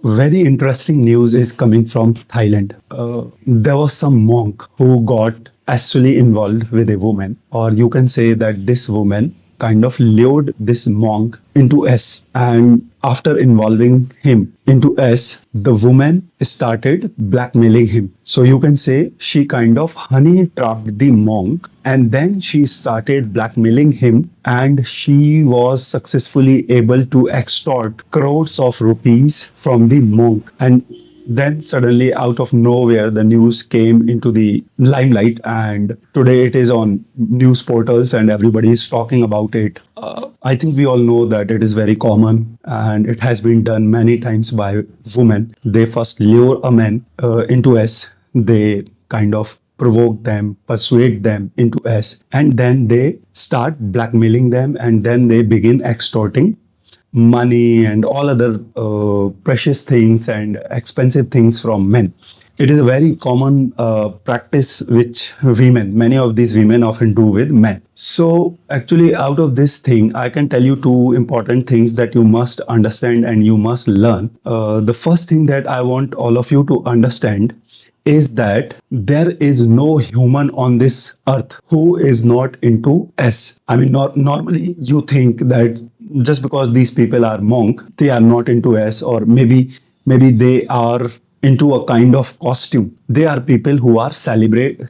Very interesting news is coming from Thailand. There was some monk who got actually involved with a woman, or you can say that this woman kind of lured this monk into S. And after involving him into S, the woman started blackmailing him. So you can say she kind of honey trapped the monk and then she started blackmailing him, and she was successfully able to extort crores of rupees from the monk. And then suddenly, out of nowhere, the news came into the limelight, and today it is on news portals, and everybody is talking about it. I think we all know that it is very common, and it has been done many times by women. They first lure a man into S. They kind of provoke them, persuade them into S, and then they start blackmailing them, and then they begin extorting money and all other precious things and expensive things from men. It is a very common practice which many of these women often do with men. So, actually, out of this thing, I can tell you two important things that you must understand and you must learn. The first thing that I want all of you to understand is that there is no human on this earth who is not into S. I mean, not normally you think that just because these people are monk, they are not into S, or maybe they are into a kind of costume. They are people who are celibate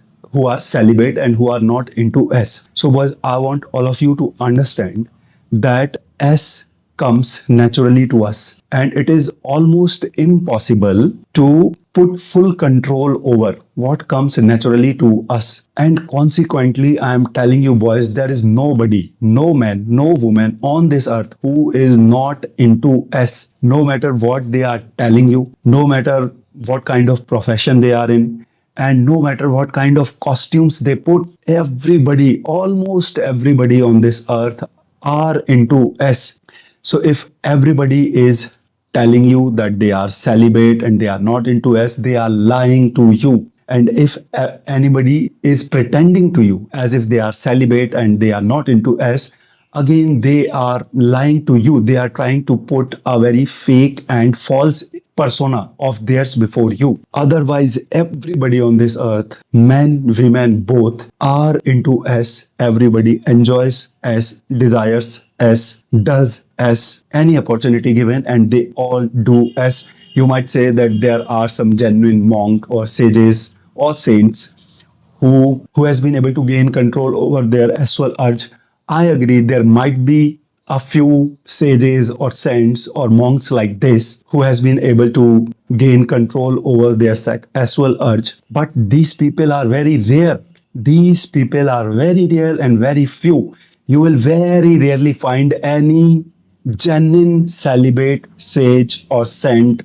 and who are not into S. So, boys, I want all of you to understand that S comes naturally to us, and it is almost impossible to put full control over what comes naturally to us. And consequently, I am telling you, boys, there is nobody, no man, no woman on this earth who is not into S. No matter what they are telling you, no matter what kind of profession they are in, and no matter what kind of costumes they put, everybody, almost everybody on this earth are into S. So if everybody is telling you that they are celibate and they are not into S, they are lying to you. And if anybody is pretending to you as if they are celibate and they are not into S, again they are lying to you. They are trying to put a very fake and false persona of theirs before you. Otherwise, everybody on this earth, men, women, both, are into S. Everybody enjoys S, desires S, does S, any opportunity given, and they all do S. You might say that there are some genuine monk or sages or saints who has been able to gain control over their astral urge. I agree, there might be a few sages or saints or monks like this who has been able to gain control over their astral urge, but these people are very rare. These people are very rare and very few. You will very rarely find any genuine celibate sage or saint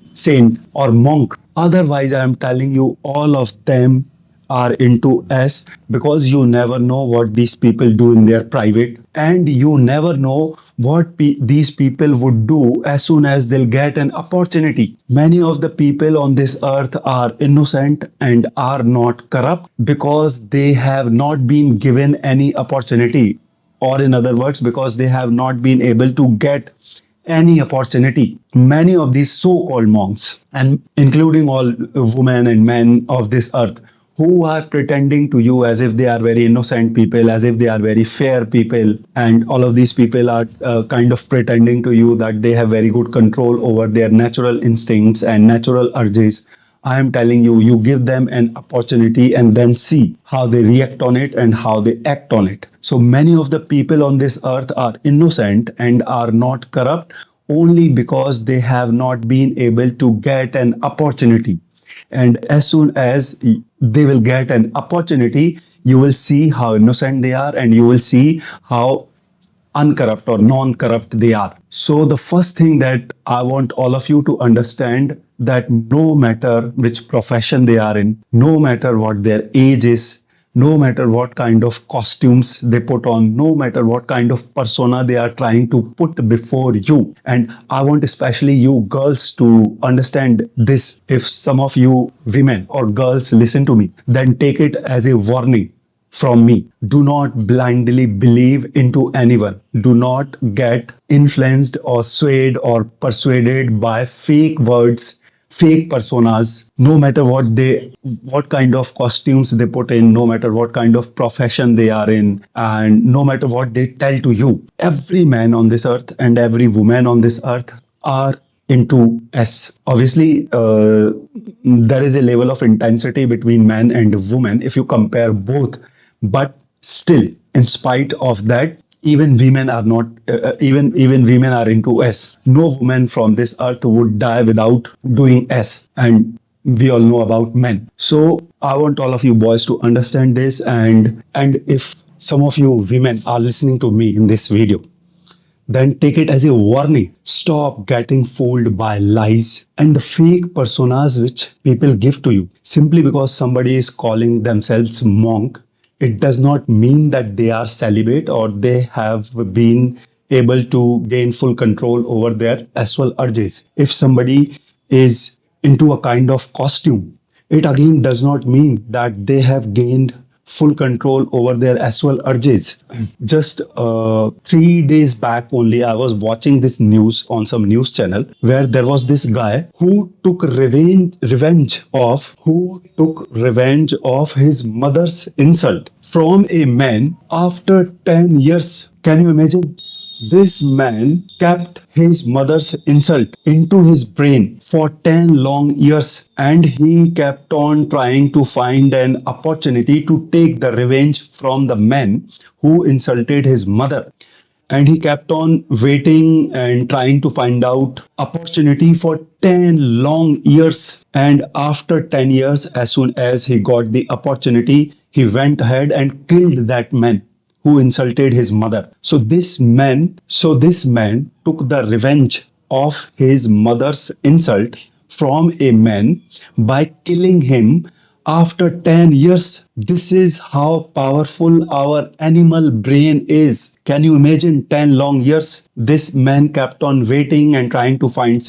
or monk. Otherwise, I am telling you, all of them are into S, because you never know what these people do in their private, and you never know what these people would do as soon as they'll get an opportunity. Many of the people on this earth are innocent and are not corrupt because they have not been given any opportunity, or in other words, because they have not been able to get any opportunity. Many of these so-called monks, and including all women and men of this earth, who are pretending to you as if they are very innocent people, as if they are very fair people, and all of these people are kind of pretending to you that they have very good control over their natural instincts and natural urges. I am telling you, you give them an opportunity and then see how they react on it and how they act on it. So many of the people on this earth are innocent and are not corrupt only because they have not been able to get an opportunity. And as soon as they will get an opportunity, you will see how innocent they are, and you will see how uncorrupt or non-corrupt they are. So the first thing that I want all of you to understand, that no matter which profession they are in, no matter what their age is, no matter what kind of costumes they put on, no matter what kind of persona they are trying to put before you. And I want especially you girls to understand this. If some of you women or girls listen to me, then take it as a warning from me. Do not blindly believe into anyone. Do not get influenced or swayed or persuaded by fake words, fake personas, no matter what kind of costumes they put in, no matter what kind of profession they are in, and no matter what they tell to you. Every man on this earth and every woman on this earth are into S. Obviously, there is a level of intensity between man and woman if you compare both, but still, in spite of that, even women are not even women are into S. No woman from this earth would die without doing S, and we all know about men. So I want all of you boys to understand this, and if some of you women are listening to me in this video, then take it as a warning. Stop getting fooled by lies and the fake personas which people give to you. Simply because somebody is calling themselves monk, it does not mean that they are celibate or they have been able to gain full control over their sexual urges. If somebody is into a kind of costume, it again does not mean that they have gained full control over their sexual urges. Just 3 days back only, I was watching this news on some news channel where there was this guy who took revenge of his mother's insult from a man after 10 years. Can you imagine? This man kept his mother's insult into his brain for 10 long years, and he kept on trying to find an opportunity to take the revenge from the man who insulted his mother. And he kept on waiting and trying to find out opportunity for 10 long years. And after 10 years, as soon as he got the opportunity, he went ahead and killed that man who insulted his mother. So this man took the revenge of his mother's insult from a man by killing him after 10 years. This is how powerful our animal brain is. Can you imagine 10 long years? This man kept on waiting and trying to find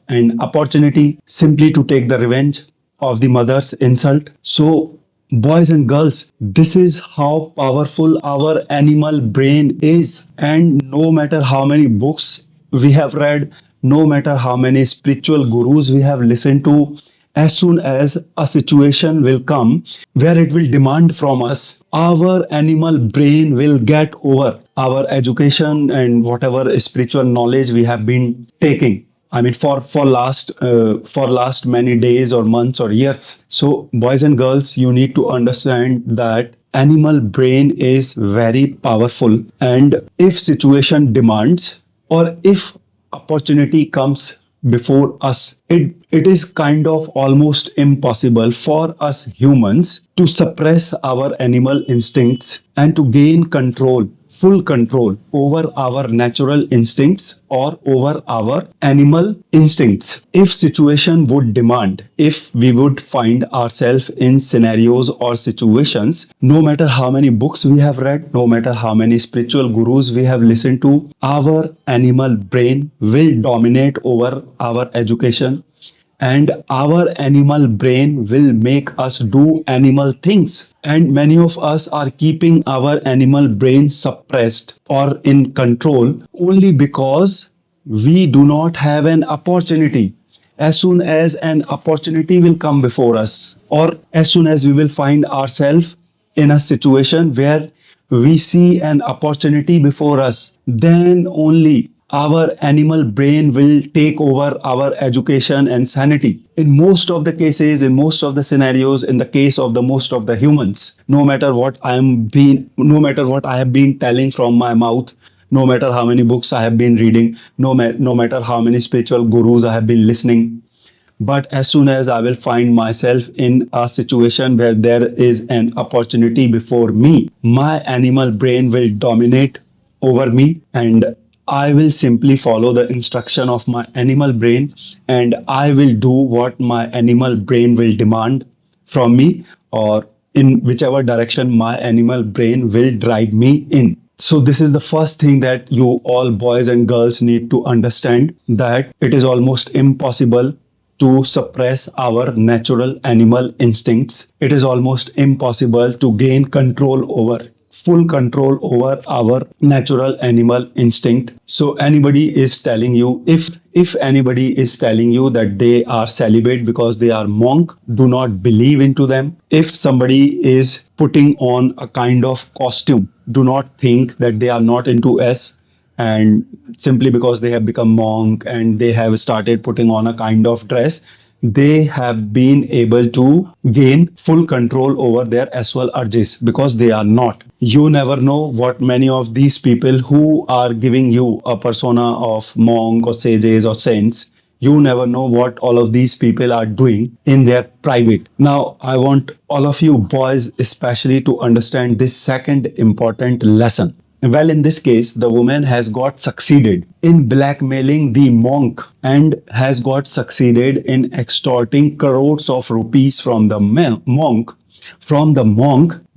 an opportunity simply to take the revenge of the mother's insult. So boys and girls, this is how powerful our animal brain is. And no matter how many books we have read, no matter how many spiritual gurus we have listened to, as soon as a situation will come where it will demand from us, our animal brain will get over our education and whatever spiritual knowledge we have been taking. I mean, for last many days or months or years. So, boys and girls, you need to understand that animal brain is very powerful, and if situation demands or if opportunity comes before us, it is kind of almost impossible for us humans to suppress our animal instincts and to gain full control over our natural instincts or over our animal instincts. If situation would demand, if we would find ourselves in scenarios or situations, no matter how many books we have read, no matter how many spiritual gurus we have listened to, our animal brain will dominate over our education, and our animal brain will make us do animal things. And many of us are keeping our animal brain suppressed or in control only because we do not have an opportunity. As soon as an opportunity will come before us, or as soon as we will find ourselves in a situation where we see an opportunity before us, then only our animal brain will take over our education and sanity. In most of the cases, in most of the scenarios, in the case of the most of the humans, no matter what no matter what I have been telling from my mouth, no matter how many books I have been reading, no matter how many spiritual gurus I have been listening, but as soon as I will find myself in a situation where there is an opportunity before me, my animal brain will dominate over me, and I will simply follow the instruction of my animal brain, and I will do what my animal brain will demand from me, or in whichever direction my animal brain will drive me in. So this is the first thing that you all boys and girls need to understand, that it is almost impossible to suppress our natural animal instincts. It is almost impossible to gain full control over our natural animal instinct. So anybody is telling you, if anybody is telling you that they are celibate because they are monk, do not believe into them. If somebody is putting on a kind of costume, do not think that they are not into S, and simply because they have become monk and they have started putting on a kind of dress, they have been able to gain full control over their sexual urges, because they are not. You never know what many of these people who are giving you a persona of monk or sages or saints, you never know what all of these people are doing in their private. Now, I want all of you boys especially to understand this second important lesson. Well, in this case, the woman has got succeeded in blackmailing the monk and has got succeeded in extorting crores of rupees from the monk,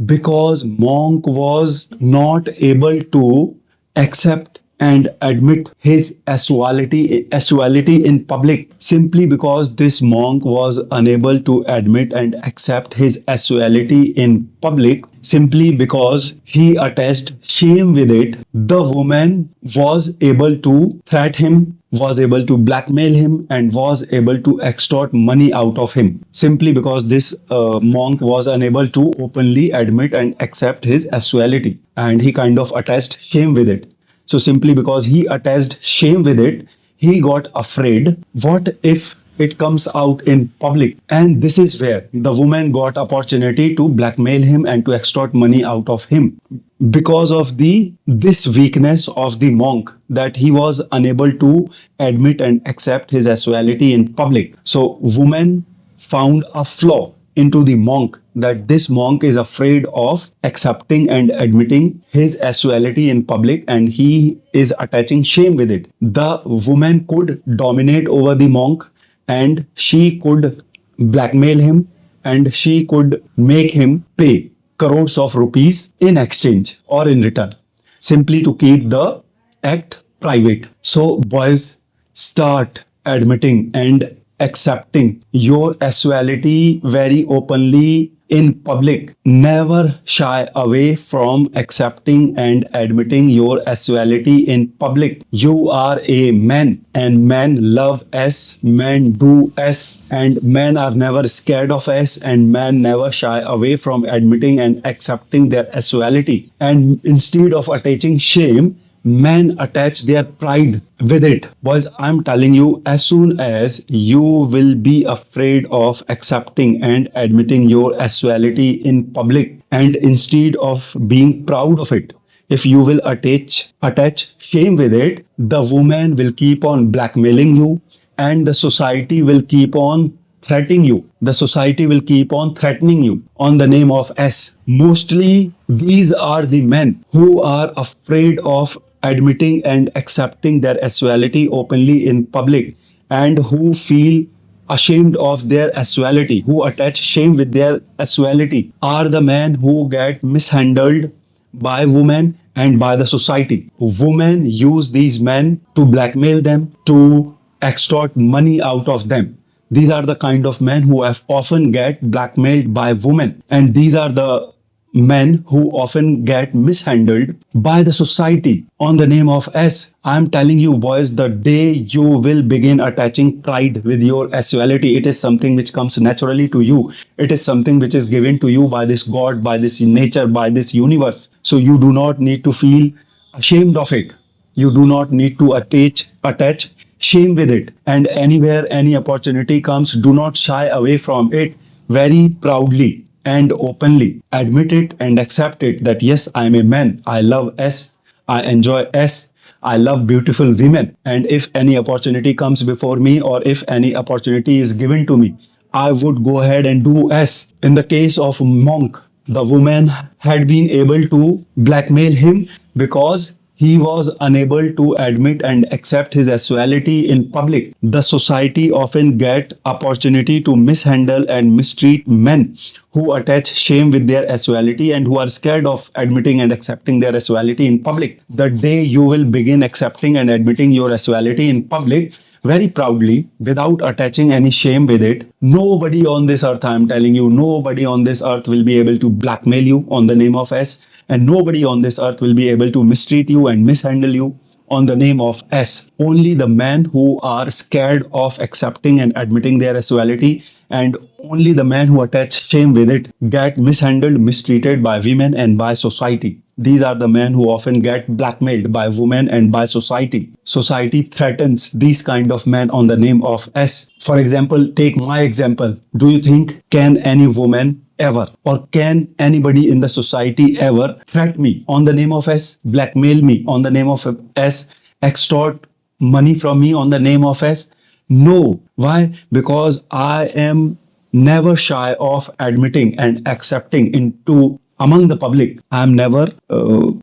because monk was not able to accept and admit his sexuality in public, simply because this monk was unable to admit and accept his sexuality in public, simply because he attached shame with it. The woman was able to threaten him, was able to blackmail him, and was able to extort money out of him, simply because this monk was unable to openly admit and accept his sexuality, and he kind of attached shame with it. So simply because he attached shame with it, he got afraid. What if it comes out in public? And this is where the woman got opportunity to blackmail him and to extort money out of him, because of this weakness of the monk, that he was unable to admit and accept his sexuality in public. So woman found a flaw into the monk, that this monk is afraid of accepting and admitting his sexuality in public, and he is attaching shame with it. The woman could dominate over the monk, and she could blackmail him, and she could make him pay crores of rupees in exchange or in return, simply to keep the act private. So boys, start admitting and accepting your sexuality very openly in public. Never shy away from accepting and admitting your sexuality in public. You are a man, and men love S, men do S, and men are never scared of S, and men never shy away from admitting and accepting their sexuality. And instead of attaching shame, men attach their pride with it. Boys, I'm telling you, as soon as you will be afraid of accepting and admitting your sexuality in public, and instead of being proud of it, if you will attach shame with it, the woman will keep on blackmailing you, and the society will keep on threatening you. The society will keep on threatening you on the name of S. Mostly, these are the men who are afraid of admitting and accepting their sexuality openly in public, and who feel ashamed of their sexuality, who attach shame with their sexuality, are the men who get mishandled by women and by the society. Women use these men to blackmail them, to extort money out of them. These are the kind of men who have often get blackmailed by women, and these are the men who often get mishandled by the society on the name of S. I'm telling you, boys, the day you will begin attaching pride with your sexuality, it is something which comes naturally to you. It is something which is given to you by this God, by this nature, by this universe. So you do not need to feel ashamed of it. You do not need to attach shame with it. And anywhere any opportunity comes, do not shy away from it. Very proudly and openly admit it and accept it, that yes, I am a man. I love S. I enjoy S. I love beautiful women. And if any opportunity comes before me, or if any opportunity is given to me, I would go ahead and do S. In the case of monk, the woman had been able to blackmail him because he was unable to admit and accept his sexuality in public. The society often get opportunity to mishandle and mistreat men who attach shame with their sexuality and who are scared of admitting and accepting their sexuality in public. The day you will begin accepting and admitting your sexuality in public, very proudly without attaching any shame with it. Nobody on this earth, I am telling you, nobody on this earth will be able to blackmail you on the name of S, and nobody on this earth will be able to mistreat you and mishandle you on the name of S. Only the men who are scared of accepting and admitting their sexuality, and only the men who attach shame with it, get mishandled, mistreated by women and by society. These are the men who often get blackmailed by women and by society. Society threatens these kind of men on the name of S. For example, take my example. Do you think can any woman ever, or can anybody in the society ever threat me on the name of S, blackmail me on the name of S, extort money from me on the name of S? No. Why? Because I am never shy of admitting and accepting into among the public. I am never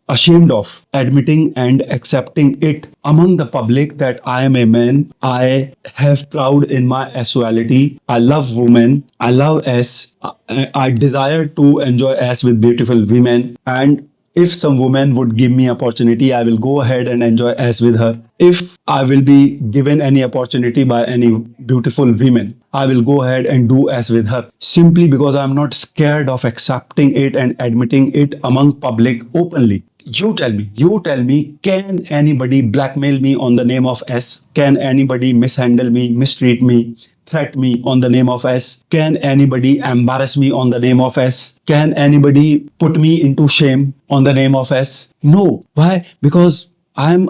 ashamed of admitting and accepting it among the public that I am a man. I have proud in my sexuality. I love women. I love S. I desire to enjoy S with beautiful women. And if some woman would give me opportunity, I will go ahead and enjoy S with her. If I will be given any opportunity by any beautiful women, I will go ahead and do S with her, simply because I'm not scared of accepting it and admitting it among public openly. You tell me, can anybody blackmail me on the name of S? Can anybody mishandle me, mistreat me, threat me on the name of S? Can anybody embarrass me on the name of S? Can anybody put me into shame on the name of S? No. Why? Because I'm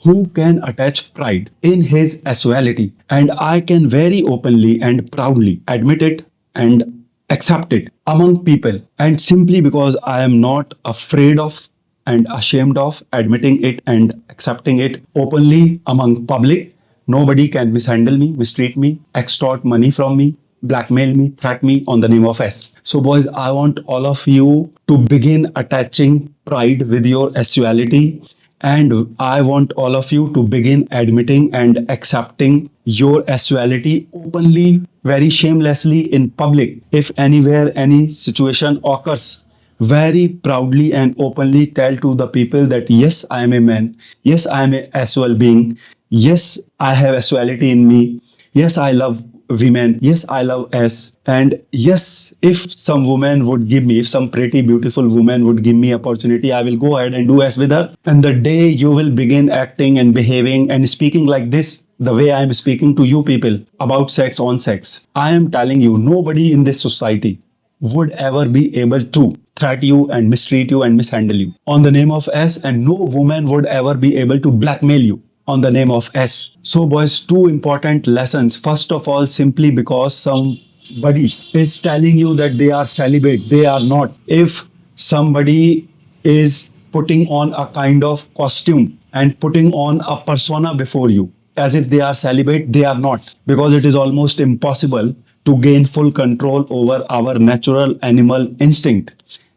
who can attach pride in his sexuality, and I can very openly and proudly admit it and accept it among people, and simply because I am not afraid of and ashamed of admitting it and accepting it openly among public. Nobody can mishandle me, mistreat me, extort money from me, blackmail me, threat me on the name of S. So, boys, I want all of you to begin attaching pride with your sexuality, and I want all of you to begin admitting and accepting your sexuality openly, very shamelessly in public. If anywhere any situation occurs, very proudly and openly tell to the people that yes, I am a man, yes, I am a sexual being, yes, I have sexuality in me, yes, I love women, yes, I love S, and yes, if some woman would give me, if some pretty beautiful woman would give me opportunity, I will go ahead and do S with her. And the day you will begin acting and behaving and speaking like this, the way I am speaking to you people about sex on sex, I am telling you, nobody in this society would ever be able to threat you and mistreat you and mishandle you on the name of S, and no woman would ever be able to blackmail you on the name of S. So, boys, two important lessons. First of all, simply because somebody is telling you that they are celibate, they are not. If somebody is putting on a kind of costume and putting on a persona before you as if they are celibate, they are not, because it is almost impossible to gain full control over our natural animal instinct.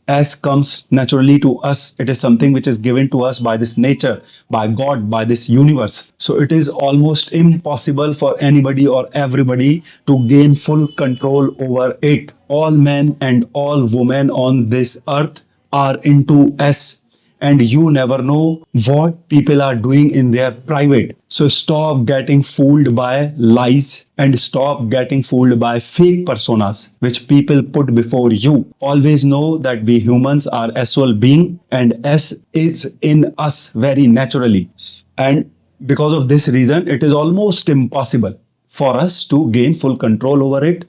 As comes naturally to us, it is something which is given to us by this nature, by God, by this universe. So it is almost impossible for anybody or everybody to gain full control over it. All men and all women on this earth are into S, and you never know what people are doing in their private. So stop getting fooled by lies and stop getting fooled by fake personas which people put before you. Always know that we humans are sexual being, and S is in us very naturally. And because of this reason, it is almost impossible for us to gain full control over it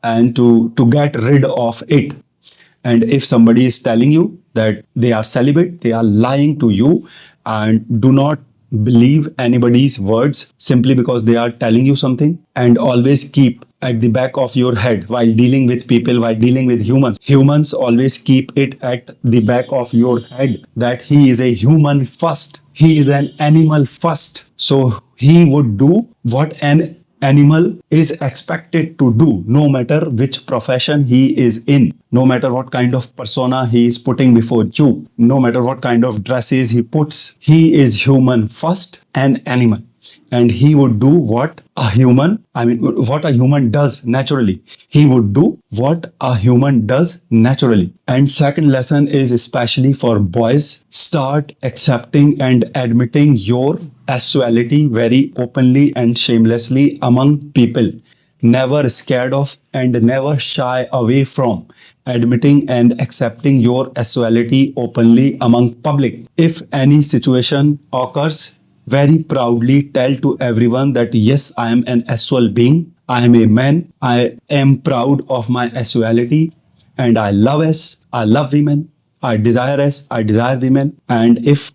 and to get rid of it. And if somebody is telling you that they are celibate, they are lying to you, and do not believe anybody's words simply because they are telling you something. And always keep at the back of your head while dealing with people, while dealing with humans. Humans, always keep it at the back of your head that he is a human first. He is an animal first. So he would do what an animal is expected to do, no matter which profession he is in, no matter what kind of persona he is putting before you, no matter what kind of dresses he puts. He is human first, an animal. and he would do what a human does naturally. He would do what a human does naturally. And second lesson is especially for boys. Start accepting and admitting your sexuality very openly and shamelessly among people. Never scared of and never shy away from admitting and accepting your sexuality openly among public. If any situation occurs, very proudly tell to everyone that yes, I am an sexual being. I am a man. I am proud of my sexuality and I love S. I love women. I desire S. I desire women. And if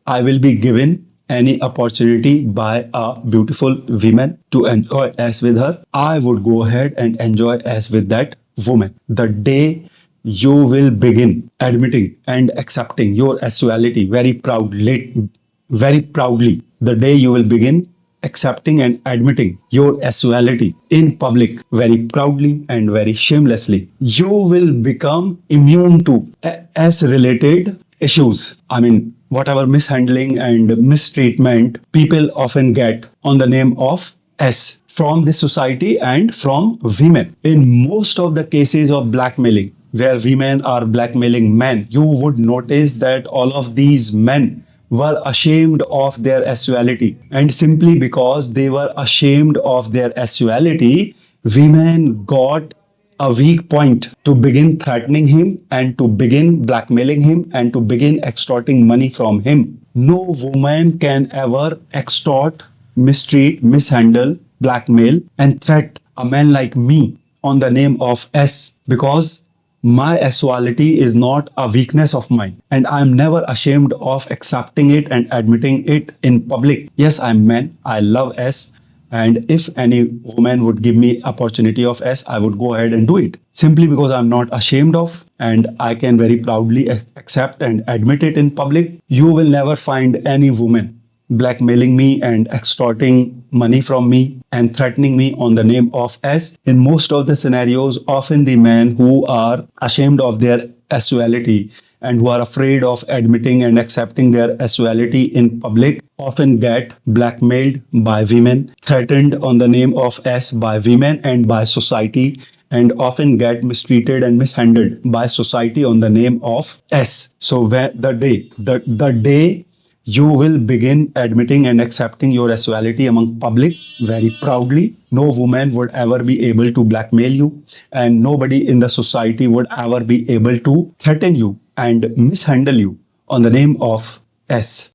I will be given any opportunity by a beautiful woman to enjoy as with her, I would go ahead and enjoy as with that woman. The day you will begin admitting and accepting your sexuality very proudly, the day you will begin accepting and admitting your sexuality in public very proudly and very shamelessly, you will become immune to S related issues. I mean, whatever mishandling and mistreatment people often get on the name of S from the society and from women. In most of the cases of blackmailing, where women are blackmailing men, you would notice that all of these men were ashamed of their sexuality. And simply because they were ashamed of their sexuality, women got a weak point to begin threatening him and to begin blackmailing him and to begin extorting money from him. No woman can ever extort, mistreat, mishandle, blackmail, and threat a man like me on the name of S, because my sexuality is not a weakness of mine, and I'm never ashamed of accepting it and admitting it in public. Yes, I'm man. I love S, and if any woman would give me opportunity of S, I would go ahead and do it. Simply because I'm not ashamed of, and I can very proudly accept and admit it in public. You will never find any woman blackmailing me and extorting money from me and threatening me on the name of S. In most of the scenarios, often the men who are ashamed of their sexuality and who are afraid of admitting and accepting their sexuality in public often get blackmailed by women, threatened on the name of S by women and by society, and often get mistreated and mishandled by society on the name of S. So when the day you will begin admitting and accepting your sexuality among public very proudly, no woman would ever be able to blackmail you, and nobody in the society would ever be able to threaten you and mishandle you on the name of S.